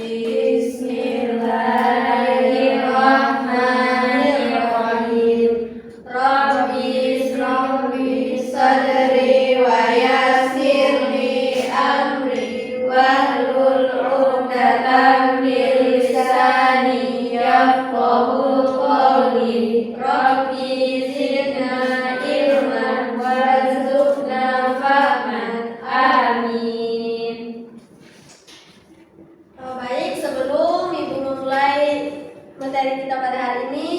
Bismillahirrahmanirrahim. Rabbi ishrah li sadri wa yassir li amri wahlul 'uqdatam min lisani yafqahu qawli. Rabbi zidna ilman warzuqna fahman. Amin. Baik, sebelum Ibu memulai materi kita pada hari ini,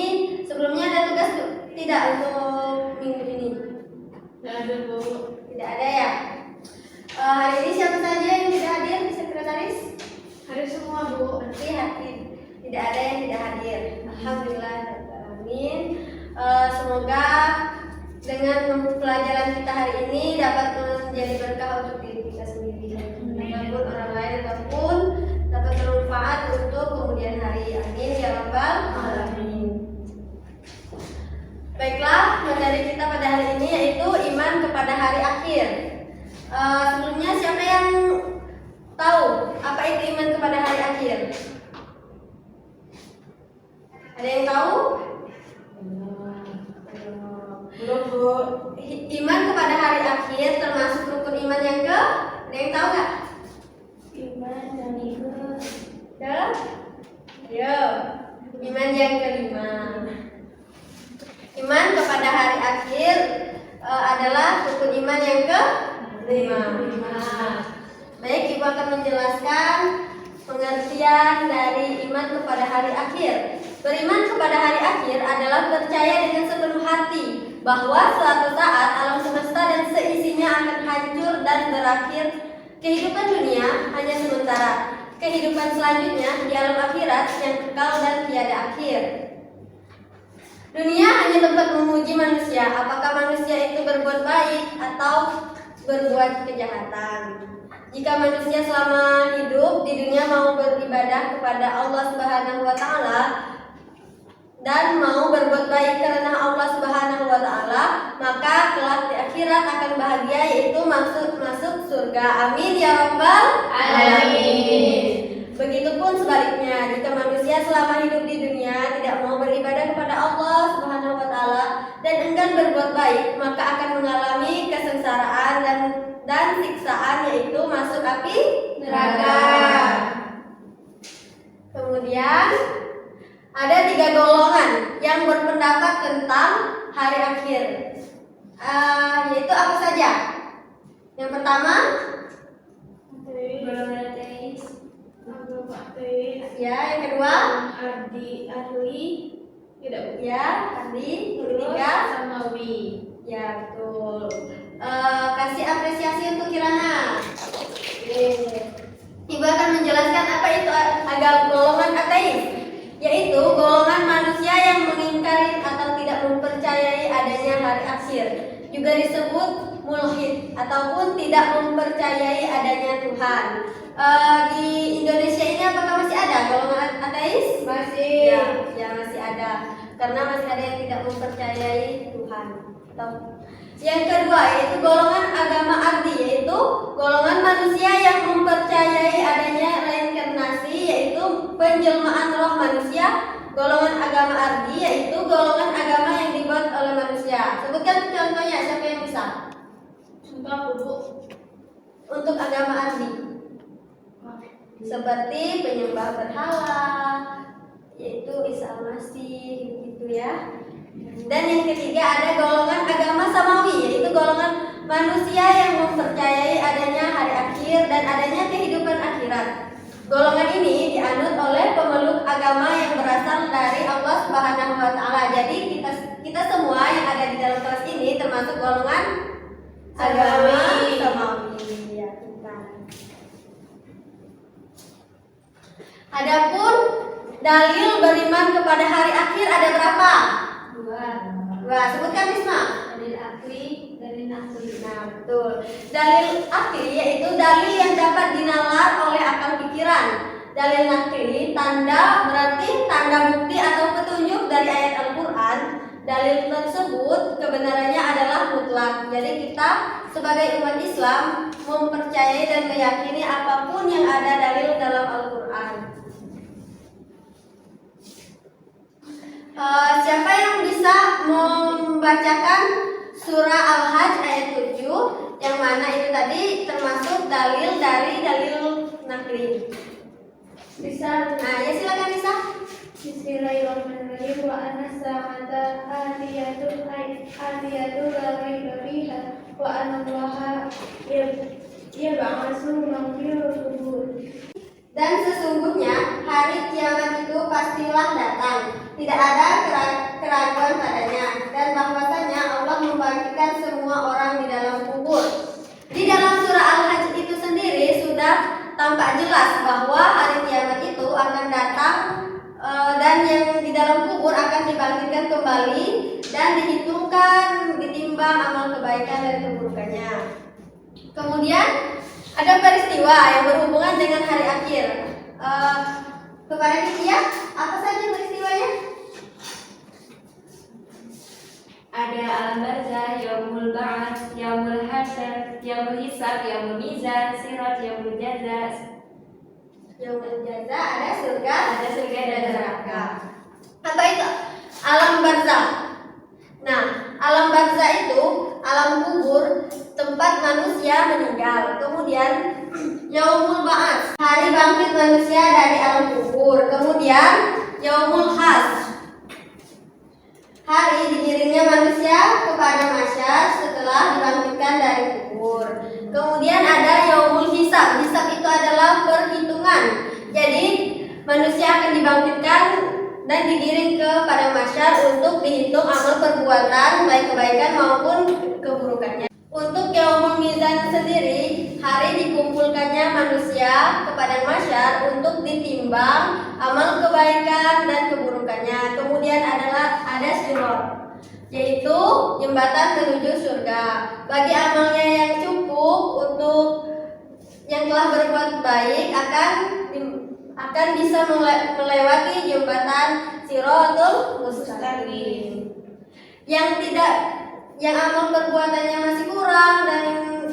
sebelumnya ada tugas tidak untuk minggu ini? Tidak ada, Bu. Tidak ada ya? Hari ini siapa saja yang tidak hadir di sekretaris? Hari semua, Bu. Berarti hadir. Tidak ada yang tidak hadir. Alhamdulillah. Amin. Semoga dengan pelajaran kita hari ini dapat menjadi berkah untuk diri kita sendiri, ataupun orang lain, ataupun dapat bermanfaat untuk kemudian hari. Amin ya rabbal alamin. Baiklah, materi kita pada hari ini yaitu iman kepada hari akhir. Sebelumnya siapa yang tahu apa itu iman kepada hari akhir? Ada yang tahu? Belum, Bu. Iman kepada hari akhir termasuk rukun iman yang ke? Ada yang tahu nggak? Iman dan iman. Ke? Yo, iman yang kelima. Iman kepada hari akhir adalah rukun iman yang kelima. Baik, Ibu akan menjelaskan pengertian dari iman kepada hari akhir. Beriman kepada hari akhir adalah percaya dengan sepenuh hati bahwa suatu saat alam semesta dan seisinya akan hancur dan berakhir. Kehidupan dunia hanya sementara. Kehidupan selanjutnya di alam akhirat yang kekal dan tiada akhir. Dunia hanya tempat menguji manusia, apakah manusia itu berbuat baik atau berbuat kejahatan. Jika manusia selama hidup di dunia mau beribadah kepada Allah Subhanahu wa taala dan mau berbuat baik karena Allah Subhanahu wa taala, maka kelak di akhirat akan bahagia, yaitu masuk surga. Amin ya rabbal alamin. Begitupun sebaliknya, jika manusia selama hidup di dunia tidak mau beribadah kepada Allah Subhanahu wa taala dan enggan berbuat baik, maka akan mengalami kesengsaraan dan siksaan, yaitu masuk api neraka. Kemudian ada 3 golongan yang berpendapat tentang hari akhir, yaitu apa saja? Yang pertama, Golongan ateis, agama ateis. ya. Yang kedua, Ahli, tidak, Bu. ya. Ardi. Yang Terus ketiga, samawi. ya betul. Kasih apresiasi untuk Kirana. Ibu akan menjelaskan apa itu agama golongan ateis, yaitu golongan manusia yang mengingkari atau tidak mempercayai adanya hari akhir. Juga disebut mulhid ataupun tidak mempercayai adanya Tuhan. Di Indonesia ini apakah masih ada golongan ateis? Masih. Ya masih ada. Karena masih ada yang tidak mempercayai Tuhan. Yang kedua yaitu golongan agama ardi, yaitu golongan manusia yang mempercayai adanya reinkarnasi, yaitu penjelmaan roh manusia. Golongan agama ardi yaitu golongan agama yang dibuat oleh manusia. Sebutkan contohnya, siapa yang bisa? Contoh, Bu. Untuk agama ardi, seperti penyembah berhala, yaitu Isa Al-Masih, gitu ya. Dan yang ketiga ada golongan agama samawi, yaitu golongan manusia yang mempercayai adanya hari akhir dan adanya kehidupan akhirat. Golongan ini dianut oleh pemeluk agama yang berasal dari Allah Subhanahu wa taala. Jadi kita semua yang ada di dalam kelas ini termasuk golongan agama samawi. Ya, adapun dalil beriman kepada hari akhir ada berapa? 2. Sebutkan Bisma. Dalil akli, dalil nakli. Nah, betul. Dalil akli yaitu dalil yang dapat dinalar oleh akal pikiran. Dalil nakli berarti tanda bukti atau petunjuk dari ayat Al-Qur'an. Dalil tersebut kebenarannya adalah mutlak. Jadi kita sebagai umat Islam mempercayai dan meyakini apapun yang ada dalil dalam Al-Qur'an. Siapa yang bisa membacakan surah Al-Hajj ayat 7 yang mana itu tadi termasuk dalil dari dalil nakli? Bisa. Nah, ya silakan Nisa. Bismillahirrahmanirrahim. Wa anna sa'ata atiyatu la raiba fiha wa anna Allaha yab'atsu man fil qubur. Dan sesungguhnya hari kiamat itu pastilah datang, tidak ada keraguan padanya, dan bahwasanya Allah membangkitkan semua orang di dalam kubur. Di dalam surah Al-Hajj itu sendiri sudah tampak jelas bahwa hari kiamat itu akan datang, dan yang di dalam kubur akan dibangkitkan kembali dan dihitungkan, ditimbang amal kebaikan dan keburukannya. Kemudian ada peristiwa yang berhubungan dengan hari akhir. Kepada Kikia, apa saja peristiwanya? Ada alam barzah, yaumul ba'ats, yaumul hasyr, yaumul hisab, yaumul mizan, sirat, yaumul jaza. Yaumul jaza, ada surga dan neraka. Apa itu? Alam barzah. Nah, alam barzah itu alam kubur, tempat manusia meninggal. Kemudian yaumul ba'ats, hari bangkit manusia dari alam kubur. Kemudian yaumul hasyr, hari digiringnya manusia kepada masyar setelah dibangkitkan dari kubur. Kemudian ada yaumul hisab. Hisab itu adalah perhitungan. Jadi manusia akan dibangkitkan dan digiring kepada masyar untuk dihitung amal perbuatan baik kebaikan maupun keburukannya. Untuk yaumul mizan sendiri, hari dikumpulkannya manusia kepada masyar untuk ditimbang amal kebaikan dan keburukannya. Kemudian ada sirat, yaitu jembatan menuju surga. Bagi amalnya yang cukup untuk yang telah berbuat baik akan bisa melewati jembatan Siratul Mustaqim. Yang amal perbuatannya masih kurang dan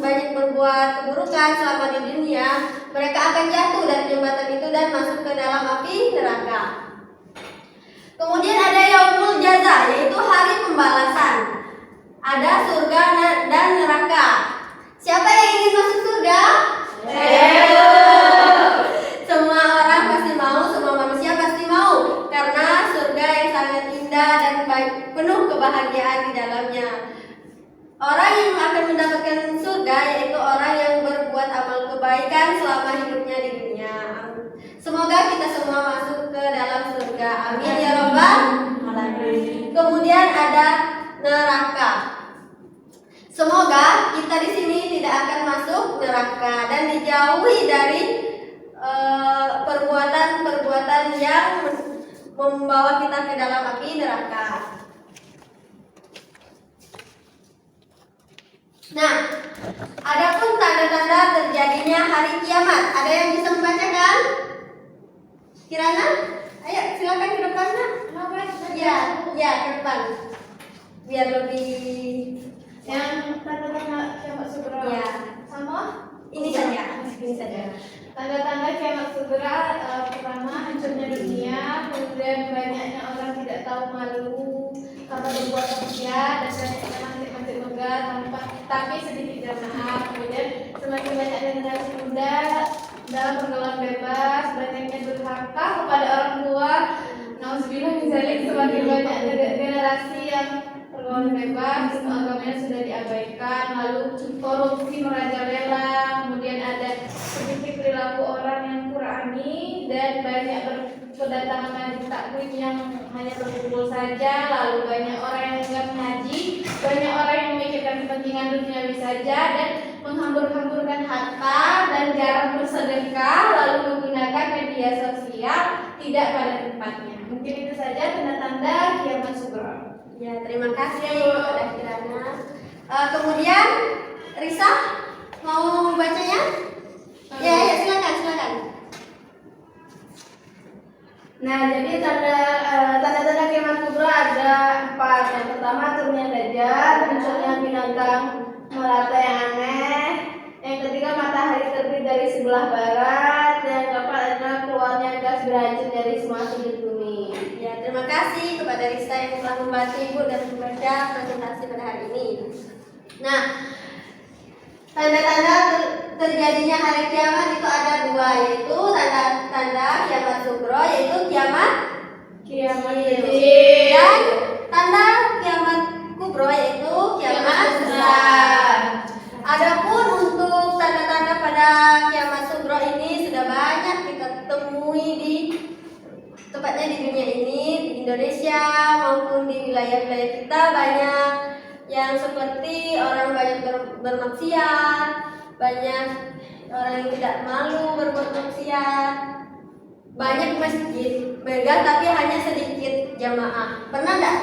banyak berbuat keburukan selama di dunia, mereka akan jatuh dari jembatan itu dan masuk ke dalam api neraka. Kemudian ada yaumul jaza, yaitu hari pembalasan. Ada surga dan neraka. Siapa yang ingin masuk surga? Semua orang pasti mau, semua manusia pasti mau, karena surga yang sangat indah dan penuh kebahagiaan di dalamnya. Orang yang akan mendapatkan surga yaitu orang yang berbuat amal kebaikan selama hidupnya di dunia. Semoga kita semua masuk ke dalam surga. Amin ya rabbal alamin. Kemudian ada neraka. Semoga kita di sini tidak akan masuk neraka dan dijauhi dari perbuatan-perbuatan yang membawa kita ke dalam api neraka. Nah, adapun tanda-tanda terjadinya hari kiamat, ada yang bisa membacakan? Kirana? Ayo, silakan ke depan, Nak. Ya, ke depan. Biar lebih Yang tanda-tanda kiamat segera. Ya. Sama? Ini saja. Tanda-tanda kiamat segera, pertama hancurnya dunia, kemudian banyaknya orang tidak tahu malu karena berbuat maksiat dan banyaknya masjid-masjid megah tapi sedikit jamaah. Kemudian semakin banyak generasi muda dalam pergaulan bebas, banyaknya durhaka kepada orang tua. Nauzubillah min dzalik, semakin banyak generasi yang pergaulan bebas, agamanya sudah diabaikan, lalu korupsi merajalela, kemudian ada sedikit perilaku orang yang Qurani dan banyak berdatangan majlis taklim yang hanya berkumpul saja, lalu banyak orang yang enggak mengaji, banyak orang yang memikirkan kepentingan duniawi saja dan menghambur-hamburkan harta dan jarang bersedekah, lalu menggunakan media sosial tidak pada tempatnya. Mungkin itu saja tanda-tanda kiamat sugra. Ya, terima kasih kepada Kirana. Kemudian Risa mau membacanya? Ya, silakan. Nah, jadi tanda-tanda kiamat kubra ada 4. Yang pertama turunnya Dajjal, munculnya binatang melata yang aneh. Yang ketiga matahari terbit dari sebelah barat. Dan yang keempat adalah keluarnya gas beracun dari semua sudut bumi. Ya, Terima kasih kepada Rista yang telah membantu Ibu dan membaca presentasi pada hari ini. Nah, tanda-tanda terjadinya hari kiamat itu ada dua, yaitu tanda-tanda kiamat sugro, yaitu kiamat Kecil. dan tanda kiamat kubro, yaitu kiamat besar. Adapun untuk tanda-tanda pada kiamat sugro ini sudah banyak kita temui di tepatnya di dunia ini, di Indonesia maupun di wilayah-wilayah kita, banyak yang seperti orang banyak bermaksiat, banyak orang yang tidak malu berbuat maksiat, banyak masjid megah tapi hanya sedikit jamaah. Pernah nggak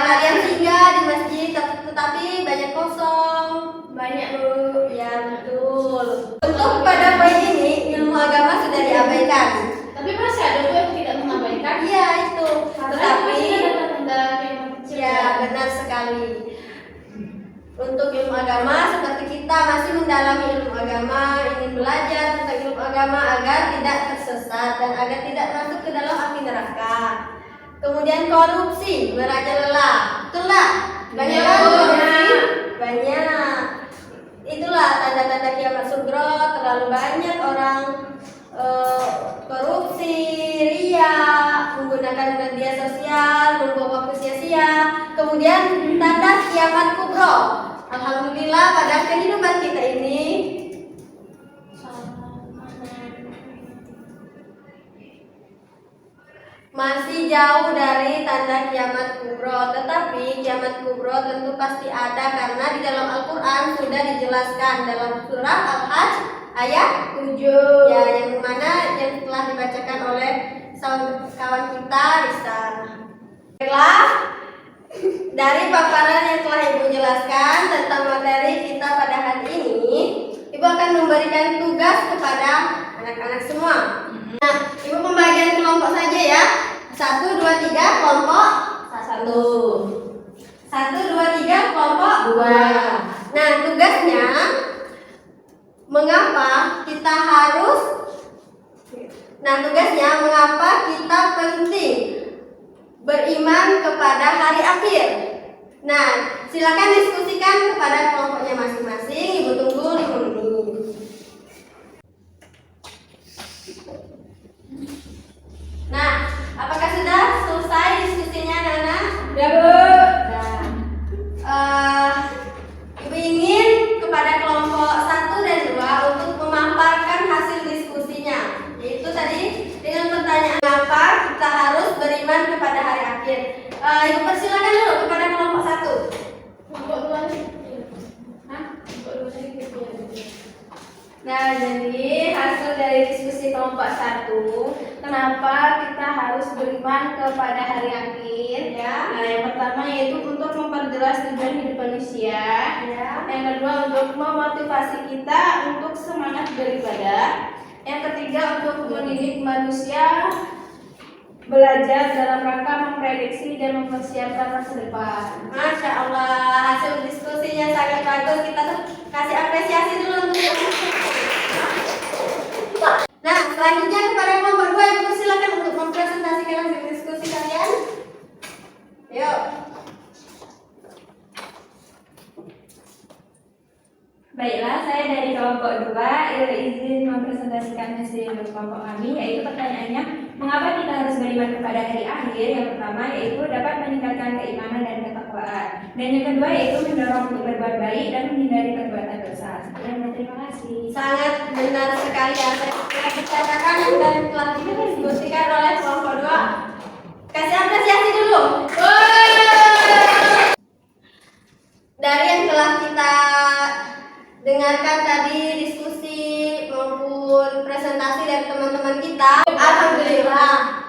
kalian singgah di masjid tetapi banyak kosong? Banyak Bu. Ya betul. Untuk pada poin ini ilmu agama sudah diabaikan. Tapi masih ada Bu yang tidak mengabaikan. Iya itu. Tetapi masih ada tanda kiamat kecil. ya benar sekali. Untuk ilmu agama seperti kita masih mendalami ilmu agama, ingin belajar tentang ilmu agama agar tidak tersesat dan agar tidak masuk ke dalam api neraka. Kemudian korupsi merajalela, itulah banyak korupsi, banyak. Itulah tanda-tanda kiamat sugro, terlalu banyak orang korupsi, ria, menggunakan media sosial, membuang waktu sia-sia. Kemudian tanda kiamat kubro. Alhamdulillah pada kehidupan kita ini masih jauh dari tanda kiamat kubro, tetapi kiamat kubro tentu pasti ada karena di dalam Al-Quran sudah dijelaskan dalam surah Al-Hajj ayat 7 ya, yang mana yang telah dibacakan oleh kawan kita Rista. Baiklah, dari paparan yang telah Ibu jelaskan tentang materi kita pada hari ini, Ibu akan memberikan tugas kepada anak-anak semua. Nah, Ibu pembagian kelompok saja ya. 1, 2, 3 kelompok 1. 1, 2, 3 kelompok 2. Nah, tugasnya mengapa kita penting beriman kepada hari akhir. Nah, silakan diskusikan kepada kelompoknya masing-masing. Ibu tunggu 5 menit. Nah, apakah sudah selesai diskusinya, Nana? Ya Bu. Ibu ingin kepada kelompok 1 dan 2 untuk memaparkan hasil diskusinya, yaitu tadi dengan pertanyaan mengapa kita harus beriman kepada hari akhir. Ibu persilakan dulu kepada kelompok 1. Kelompok 2 nih. Hah? Kelompok 2 nih. Nah, jadi hasil dari diskusi kelompok 1, Kenapa kita harus beriman kepada hari akhir? Ya. Nah, yang pertama yaitu untuk memperjelas tujuan hidup manusia. Ya. Yang kedua untuk memotivasi kita untuk semangat beribadah. Yang ketiga untuk mendidik manusia belajar dalam rangka memprediksi dan mempersiapkan masa depan. Masya Allah, hasil diskusinya sangat bagus. Kita kasih apresiasi dulu untuk. Nah, selanjutnya kepada kelompok 2, Ibu silakan untuk mempresentasikan hasil diskusi kalian. Yuk. baiklah, saya dari kelompok 2 izin mempresentasikan hasil kelompok kami, yaitu pertanyaannya, mengapa kita harus beriman kepada hari akhir? Yang pertama yaitu dapat meningkatkan keimanan dan ketakwaan, dan yang kedua yaitu mendorong untuk berbuat baik dan menghindari perbuatan dosa. Sekian, terima kasih. Sangat benar sekali ya, saya dikatakan dan telah didiskusikan oleh kelompok 2. Kasih apresiasi dulu. Dari yang telah kita dengarkan tadi diskusi maupun presentasi dari teman-teman kita, alhamdulillah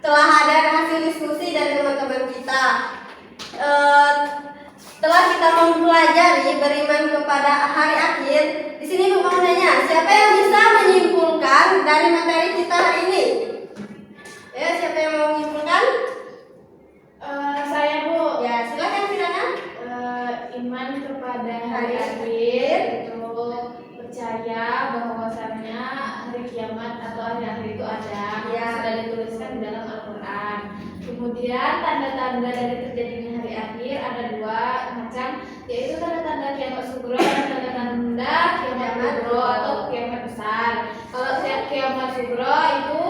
telah ada hasil diskusi dari teman-teman kita. Setelah kita mempelajari beriman kepada hari akhir, di sini Ibu mau nanya, siapa yang bisa menyimpulkan dari materi kita hari ini? Ya, siapa yang mau menyimpulkan? Saya Bu. Ya, silakan Firana. Iman kepada hari akhir itu percaya bahwasannya hari kiamat atau hari akhir itu ada, Ya. sudah dituliskan di dalam Al-Quran. Kemudian tanda-tanda dari terjadinya hari akhir ada dua macam, yaitu tanda-tanda kiamat sugro dan tanda-tanda kiamat kubro atau kiamat besar. Kalau kiamat sugro itu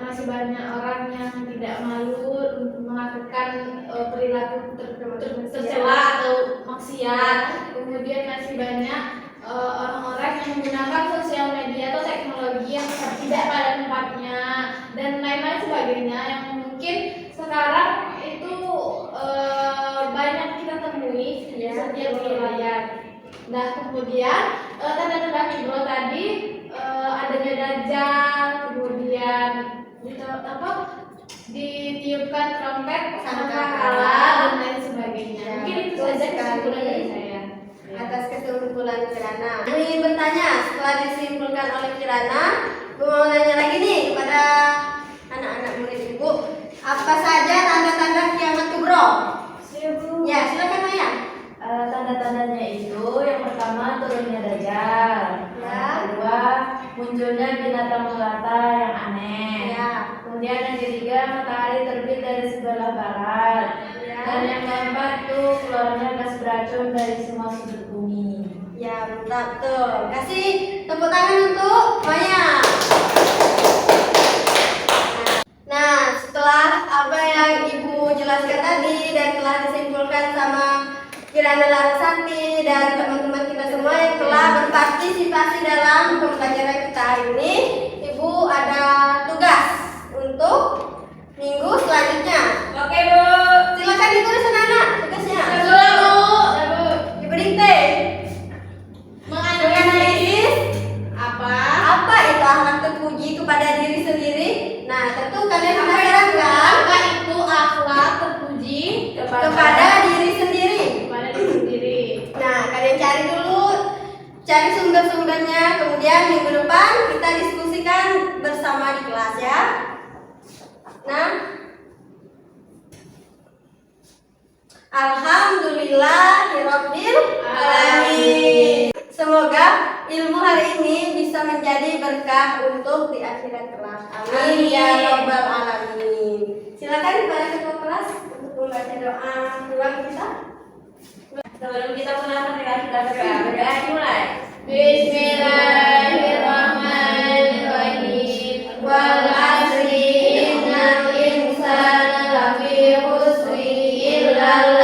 masih banyak orang yang tidak malu melakukan perilaku tercela atau maksiat. Kemudian masih banyak orang-orang yang menggunakan sosial media atau teknologi yang tidak pada tempatnya dan lain-lain sebagainya yang mungkin sekarang itu banyak kita temui di setiap wilayah. Nah, kemudian tanda-tanda kubro tadi adanya dajjal, kemudian ditiupkan trompet sangkakala dan lain sebagainya. Mungkin itu saja kesimpulan dari saya. Atas kesimpulan Kirana. Ini bertanya, setelah disimpulkan oleh Kirana, gue mau nanya lagi nih kepada anak-anak murid ibu, apa saja tanda-tanda kiamat kubro? Ya, silakan Maya. Tanda-tandanya itu yang pertama turunnya dajjal, yang kedua munculnya binatang melata yang aneh, kemudian yang ketiga matahari terbit dari sebelah barat, dan yang keempat tuh keluarnya gas beracun dari semua sudut bumi. Ya, mantap tuh. Kasih tepuk tangan untuk Maya. Nah, setelah apa yang Ibu jelaskan tadi dan telah disimpulkan sama Kirana Larasati dan teman-teman kita semua yang telah berpartisipasi dalam pembelajaran kita hari ini, Ibu ada tugas untuk minggu selanjutnya. Oke, Bu. Silakan ditulis anak-anak tugasnya. Ibu dikte. Menganalisis apa itu akhlak terpuji kepada diri sendiri. Nah, tentu kalian penasaran kan? Apa itu akhlak terpuji Kepada diri sendiri. kepada diri sendiri? Nah, kalian cari sumber-sumbernya, kemudian minggu depan kita diskusikan bersama di kelas ya. Nah, alhamdulillahirabbil alamin. Semoga ilmu hari ini bisa menjadi berkah untuk di akhirat kelak. Amin ya rabbal alamin. Silakan kepada ketua kelas untuk membaca doa pulang kita. Sebelum kita mulai marilah kita berdoa dimulai. Bismillahirrahmanirrahim. Wal asri innal insana lafi khusri illal